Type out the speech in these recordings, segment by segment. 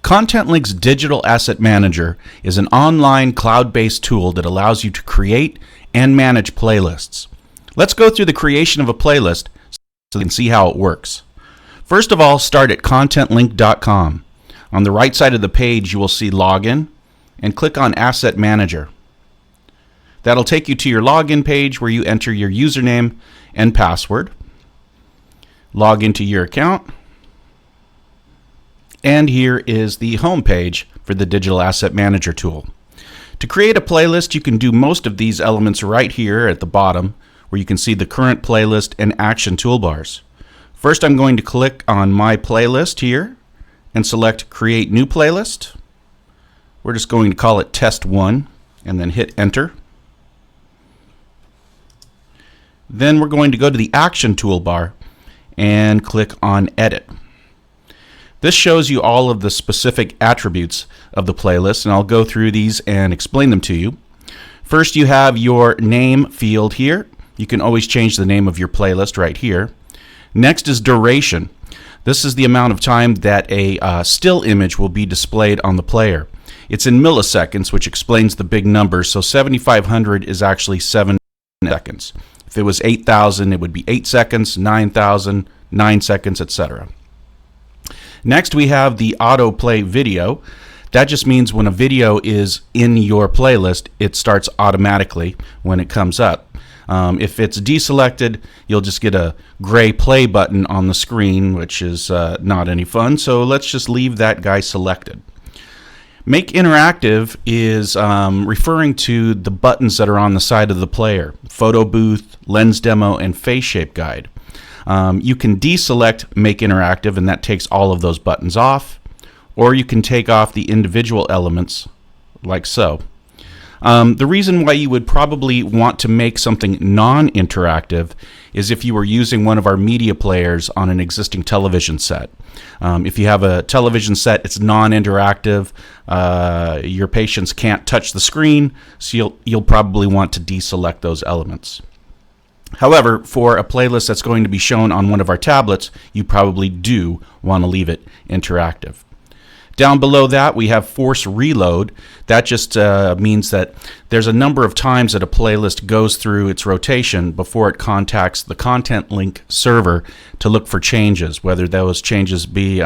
Contentlinq's Digital Asset Manager is an online cloud-based tool that allows you to create and manage playlists. Let's go through the creation of a playlist so you can see how it works. First of all, start at contentlinq.com. On the right side of the page, you will see Login and click on Asset Manager. That'll take you to your login page where you enter your username and password. Log into your account. And here is the home page for the Digital Asset Manager tool. To create a playlist, you can do most of these elements right here at the bottom, where you can see the current playlist and action toolbars. First, I'm going to click on My Playlist here and select Create New Playlist. We're just going to call it Test 1 and then hit Enter. Then we're going to go to the Action toolbar and click on Edit. This shows you all of the specific attributes of the playlist, and I'll go through these and explain them to you. First, you have your name field here. You can always change the name of your playlist right here. Next is duration. This is the amount of time that a still image will be displayed on the player. It's in milliseconds, which explains the big number, so 7,500 is actually 7 seconds. If it was 8,000, it would be 8 seconds, 9,000, 9 seconds, etc. Next, we have the autoplay video. That just means when a video is in your playlist, it starts automatically when it comes up. If it's deselected, you'll just get a gray play button on the screen, which is not any fun, so let's just leave that guy selected. Make Interactive is referring to the buttons that are on the side of the player: Photo Booth, Lens Demo, and Face Shape Guide. You can deselect Make Interactive, and that takes all of those buttons off, or you can take off the individual elements like so. The reason why you would probably want to make something non-interactive is if you were using one of our media players on an existing television set. If you have a television set, it's non-interactive, your patients can't touch the screen, so you'll probably want to deselect those elements. However, for a playlist that's going to be shown on one of our tablets, you probably do want to leave it interactive. Down below that, we have Force Reload. That just means that there's a number of times that a playlist goes through its rotation before it contacts the Contentlinq server to look for changes, whether those changes be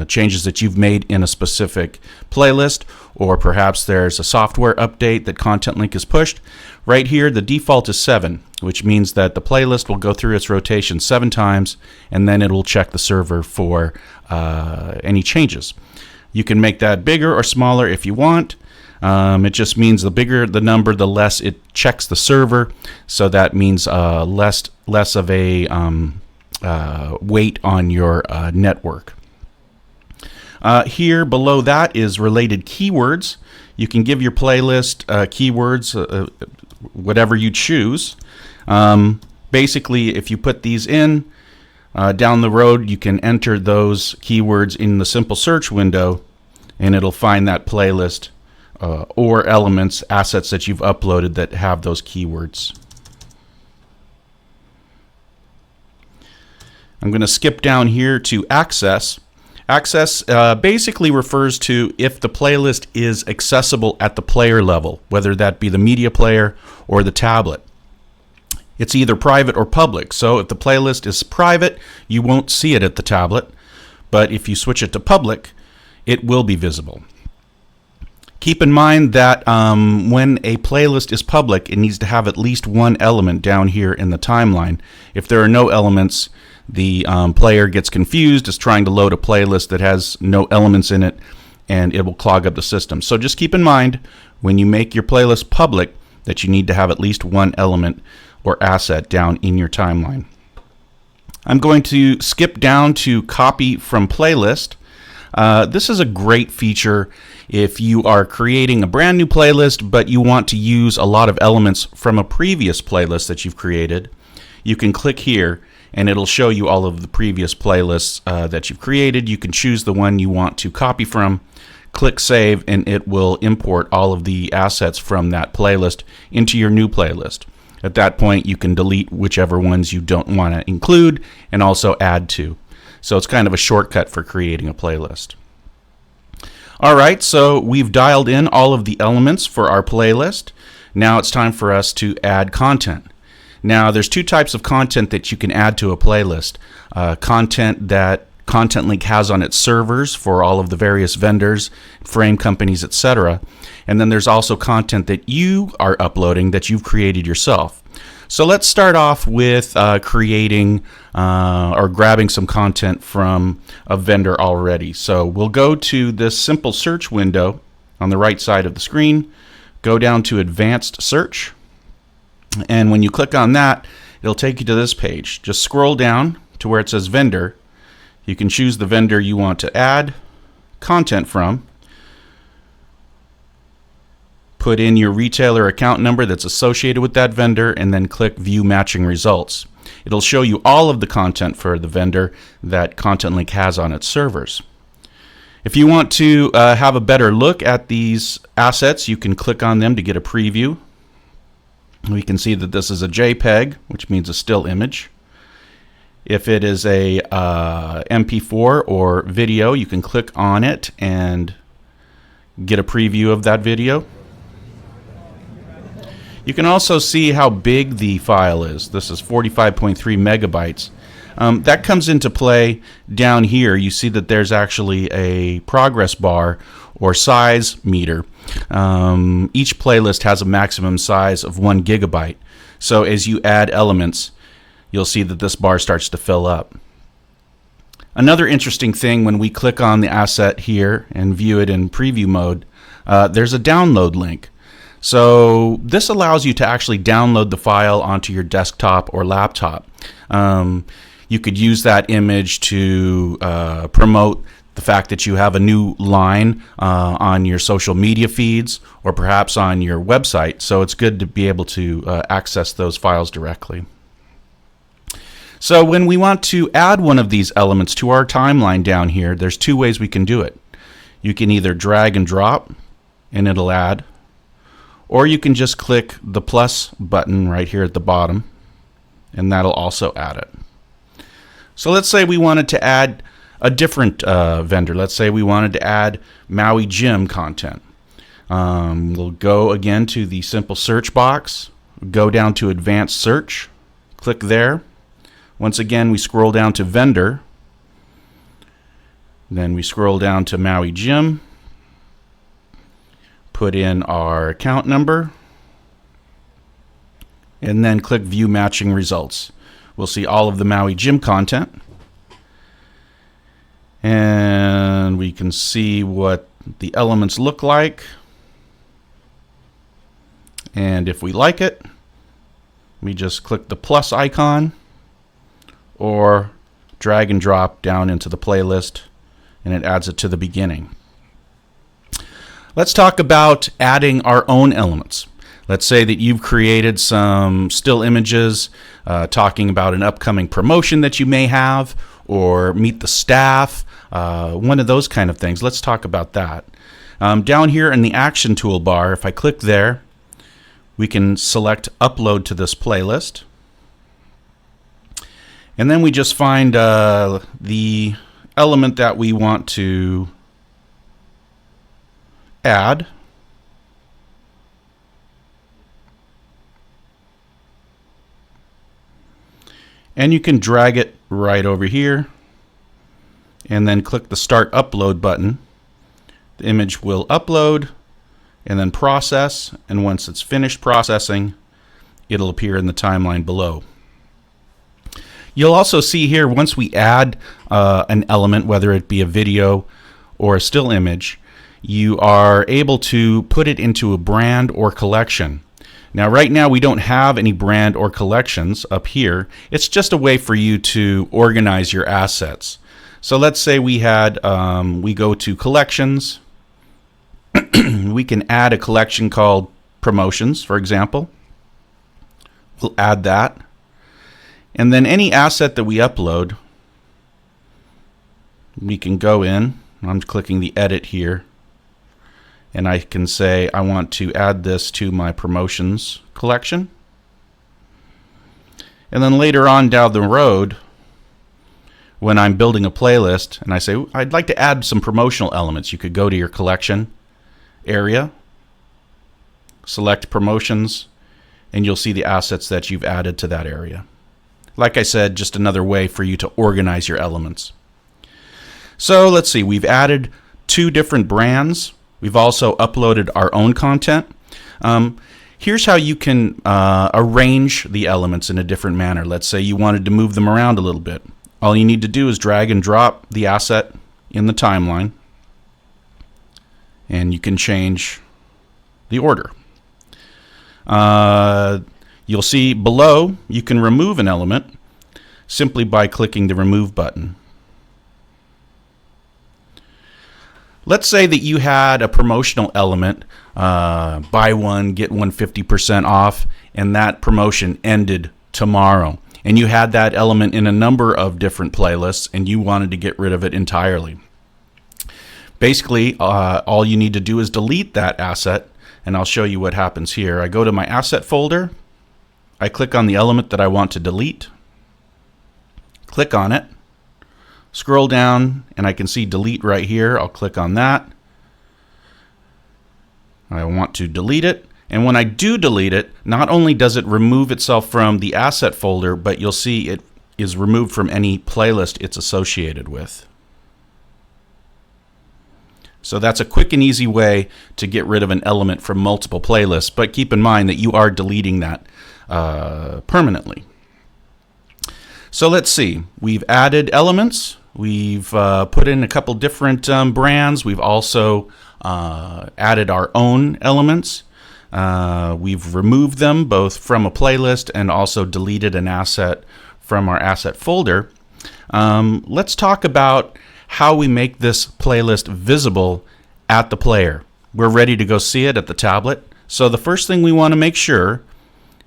changes that you've made in a specific playlist, or perhaps there's a software update that Contentlinq has pushed. Right here, the default is 7, which means that the playlist will go through its rotation 7 times, and then it will check the server for any changes. You can make that bigger or smaller if you want. It just means the bigger the number, the less it checks the server. So that means less of a weight on your network. Here below that is related keywords. You can give your playlist keywords, whatever you choose. Basically, if you put these in, down the road, you can enter those keywords in the simple search window, and it'll find that playlist or elements, assets that you've uploaded that have those keywords. I'm going to skip down here to Access. Access basically refers to if the playlist is accessible at the player level, whether that be the media player or the tablet. It's either private or public, so if the playlist is private, you won't see it at the tablet, but if you switch it to public, it will be visible. Keep in mind that when a playlist is public, it needs to have at least one element down here in the timeline. If there are no elements, the player gets confused, is trying to load a playlist that has no elements in it, and it will clog up the system. So just keep in mind, when you make your playlist public, that you need to have at least one element or asset down in your timeline. I'm going to skip down to Copy from Playlist. This is a great feature if you are creating a brand new playlist, but you want to use a lot of elements from a previous playlist that you've created. You can click here, and it'll show you all of the previous playlists that you've created. You can choose the one you want to copy from, click Save, and it will import all of the assets from that playlist into your new playlist. At that point, you can delete whichever ones you don't want to include and also add to. So it's kind of a shortcut for creating a playlist. Alright, so we've dialed in all of the elements for our playlist. Now it's time for us to add content. Now there's two types of content that you can add to a playlist. Content that Contentlinq has on its servers for all of the various vendors, frame companies, etc. And then there's also content that you are uploading that you've created yourself. So let's start off with creating or grabbing some content from a vendor already. So we'll go to this simple search window on the right side of the screen, go down to advanced search, and when you click on that, it'll take you to this page. Just scroll down to where it says vendor. You can choose the vendor you want to add content from. Put in your retailer account number that's associated with that vendor, and then click View Matching Results. It'll show you all of the content for the vendor that Contentlinq has on its servers. If you want to have a better look at these assets, you can click on them to get a preview. We can see that this is a JPEG, which means a still image. If it is a MP4 or video, you can click on it and get a preview of that video. You can also see how big the file is. This is 45.3 megabytes. That comes into play down here. You see that there's actually a progress bar or size meter. Each playlist has a maximum size of 1 gigabyte. So as you add elements, you'll see that this bar starts to fill up. Another interesting thing, when we click on the asset here and view it in preview mode, there's a download link. So this allows you to actually download the file onto your desktop or laptop. You could use that image to promote the fact that you have a new line on your social media feeds or perhaps on your website. So it's good to be able to access those files directly. So when we want to add one of these elements to our timeline down here, there's two ways we can do it. You can either drag and drop and it'll add, or you can just click the plus button right here at the bottom and that'll also add it. So let's say we wanted to add a different vendor. Let's say we wanted to add Maui Gym content. We'll go again to the simple search box, go down to advanced search, click there. Once again, we scroll down to vendor, then we scroll down to Maui Gym, put in our account number, and then click View Matching Results. We'll see all of the Maui Gym content, and we can see what the elements look like, and if we like it, we just click the plus icon or drag and drop down into the playlist and it adds it to the beginning. Let's talk about adding our own elements. Let's say that you've created some still images talking about an upcoming promotion that you may have, or meet the staff, one of those kind of things. Let's talk about that. Down here in the action toolbar, if I click there, we can select upload to this playlist. And then we just find the element that we want to add. And you can drag it right over here and then click the Start Upload button. The image will upload and then process, and once it's finished processing, it'll appear in the timeline below. You'll also see here, once we add an element, whether it be a video or a still image, you are able to put it into a brand or collection. Now right now we don't have any brand or collections up here. It's just a way for you to organize your assets. So let's say we had, we go to collections. We can add a collection called promotions, for example. We'll add that. And then any asset that we upload, we can go in. I'm clicking the edit here. And I can say I want to add this to my promotions collection. And then later on down the road, when I'm building a playlist and I say, I'd like to add some promotional elements, you could go to your collection area, select promotions, and you'll see the assets that you've added to that area. Like I said, just another way for you to organize your elements. So let's see, we've added 2 different brands. We've also uploaded our own content. Here's how you can arrange the elements in a different manner. Let's say you wanted to move them around a little bit. All you need to do is drag and drop the asset in the timeline, and you can change the order. You'll see below you can remove an element simply by clicking the Remove button. Let's say that you had a promotional element, buy one, get one 50% off, and that promotion ended tomorrow. And you had that element in a number of different playlists, and you wanted to get rid of it entirely. Basically, all you need to do is delete that asset, and I'll show you what happens here. I go to my asset folder, I click on the element that I want to delete, click on it, scroll down, and I can see delete right here. I'll click on that. I want to delete it. And when I do delete it, not only does it remove itself from the asset folder, but you'll see it is removed from any playlist it's associated with. So that's a quick and easy way to get rid of an element from multiple playlists, but keep in mind that you are deleting that permanently. So let's see, we've added elements, we've put in a couple different brands, we've also added our own elements. We've removed them both from a playlist and also deleted an asset from our asset folder. Let's talk about how we make this playlist visible at the player. We're ready to go see it at the tablet. So the first thing we want to make sure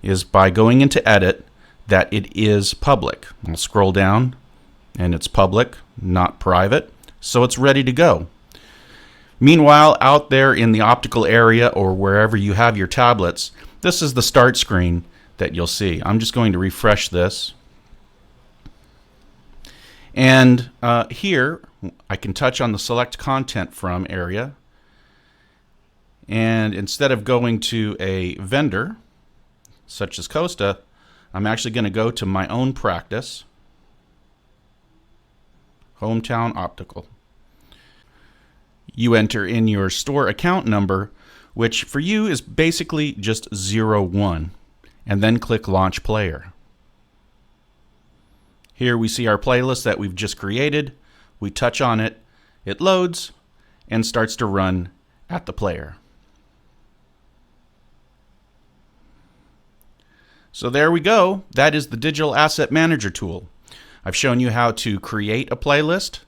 is by going into Edit that it is public. I'll scroll down and it's public, not private. So it's ready to go. Meanwhile, out there in the optical area or wherever you have your tablets, this is the start screen that you'll see. I'm just going to refresh this. And here, I can touch on the Select Content From area. And instead of going to a vendor, such as Costa, I'm actually going to go to my own practice, Hometown Optical. You enter in your store account number, which for you is basically just 01, and then click Launch Player. Here we see our playlist that we've just created. We touch on it, it loads, and starts to run at the player. So there we go. That is the Digital Asset Manager tool. I've shown you how to create a playlist,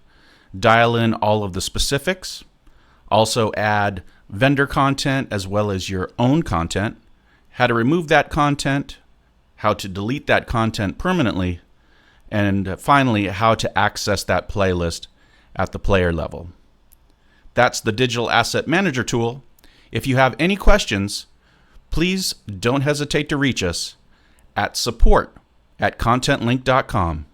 dial in all of the specifics, also add vendor content as well as your own content, how to remove that content, how to delete that content permanently, and finally how to access that playlist at the player level. That's the Digital Asset Manager tool. If you have any questions, please don't hesitate to reach us at support@contentlinq.com.